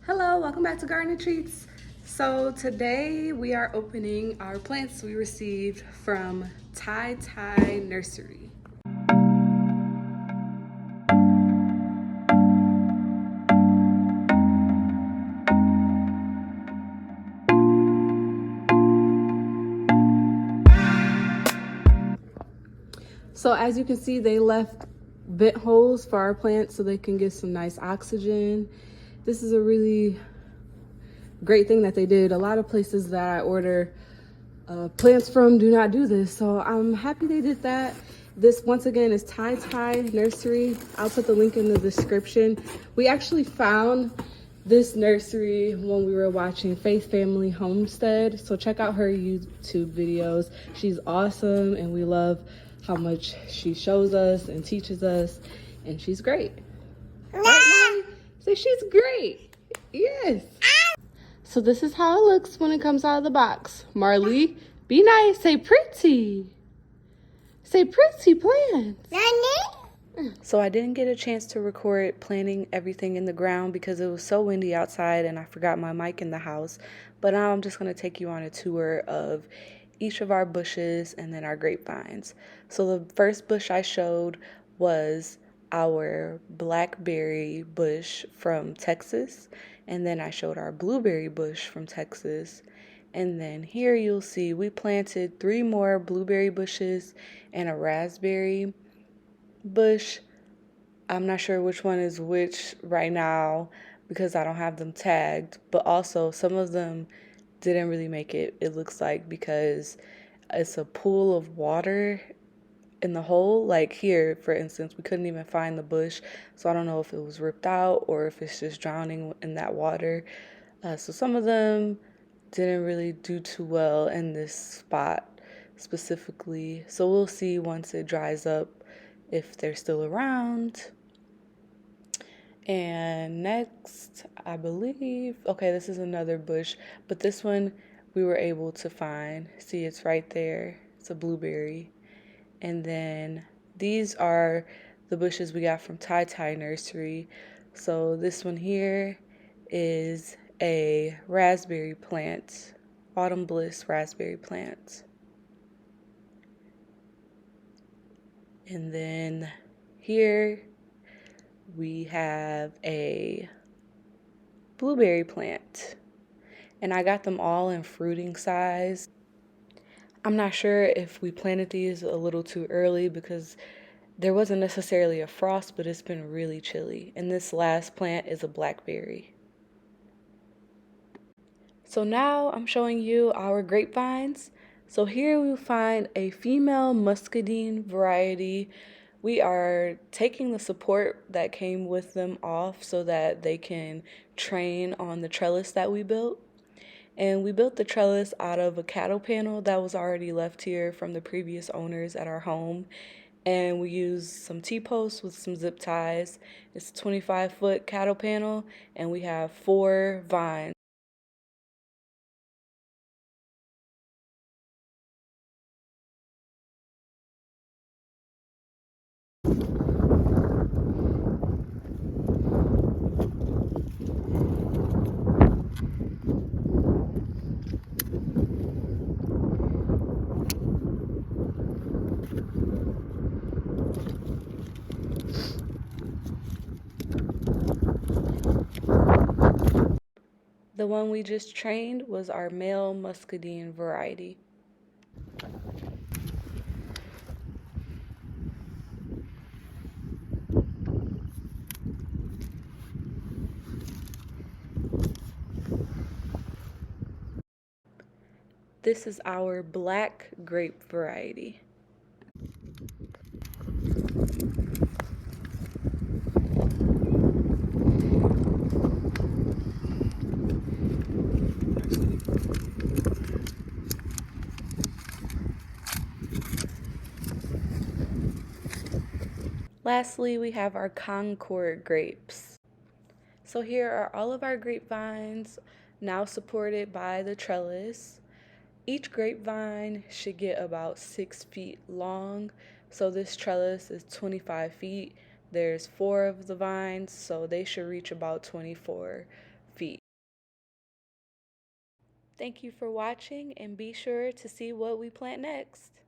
Hello, welcome back to Garden Treats. So today we are opening our plants we received from Tai Tai Nursery. So as you can see, they left vent holes for our plants so they can get some nice oxygen. This is a really great thing that they did. A lot of places that I order plants from do not do this, so I'm happy they did that. This once again is Tai Tai Nursery. I'll put the link in the description. We actually found this nursery when we were watching Faith Family Homestead, so check out her YouTube videos. She's awesome and we love how much she shows us and teaches us, and she's great. Right, Mommy? Say she's great. Yes. So this is how it looks when it comes out of the box. Marley, be nice. Say pretty. Say pretty plants. So I didn't get a chance to record planting everything in the ground because it was so windy outside and I forgot my mic in the house. But now I'm just going to take you on a tour of each of our bushes and then our grapevines. So the first bush I showed was our blackberry bush from Texas, and then I showed our blueberry bush from Texas, and then here you'll see we planted 3 more blueberry bushes and a raspberry bush. I'm not sure which one is which right now because I don't have them tagged, but also some of them didn't really make it, it looks like, because it's a pool of water in the hole. Like here, for instance, we couldn't even find the bush, so I don't know if it was ripped out or if it's just drowning in that water. So some of them didn't really do too well in this spot specifically. So we'll see once it dries up if they're still around. And next, I believe, okay, this is another bush, but this one we were able to find. See, it's right there. It's a blueberry. And then these are the bushes we got from Tai Tai Nursery. So this one here is a raspberry plant, Autumn Bliss raspberry plant. And then here we have a blueberry plant. And I got them all in fruiting size. I'm not sure if we planted these a little too early because there wasn't necessarily a frost, but it's been really chilly. And this last plant is a blackberry. So now I'm showing you our grapevines. So here we find a female muscadine variety. We are taking the support that came with them off so that they can train on the trellis that we built. And we built the trellis out of a cattle panel that was already left here from the previous owners at our home. And we used some T-posts with some zip ties. It's a 25-foot cattle panel, and we have 4 vines. The one we just trained was our male muscadine variety. This is our black grape variety. Lastly, we have our Concord grapes. So here are all of our grapevines, now supported by the trellis. Each grapevine should get about 6 feet long. So this trellis is 25 feet. There's 4 of the vines, so they should reach about 24 feet. Thank you for watching, and be sure to see what we plant next.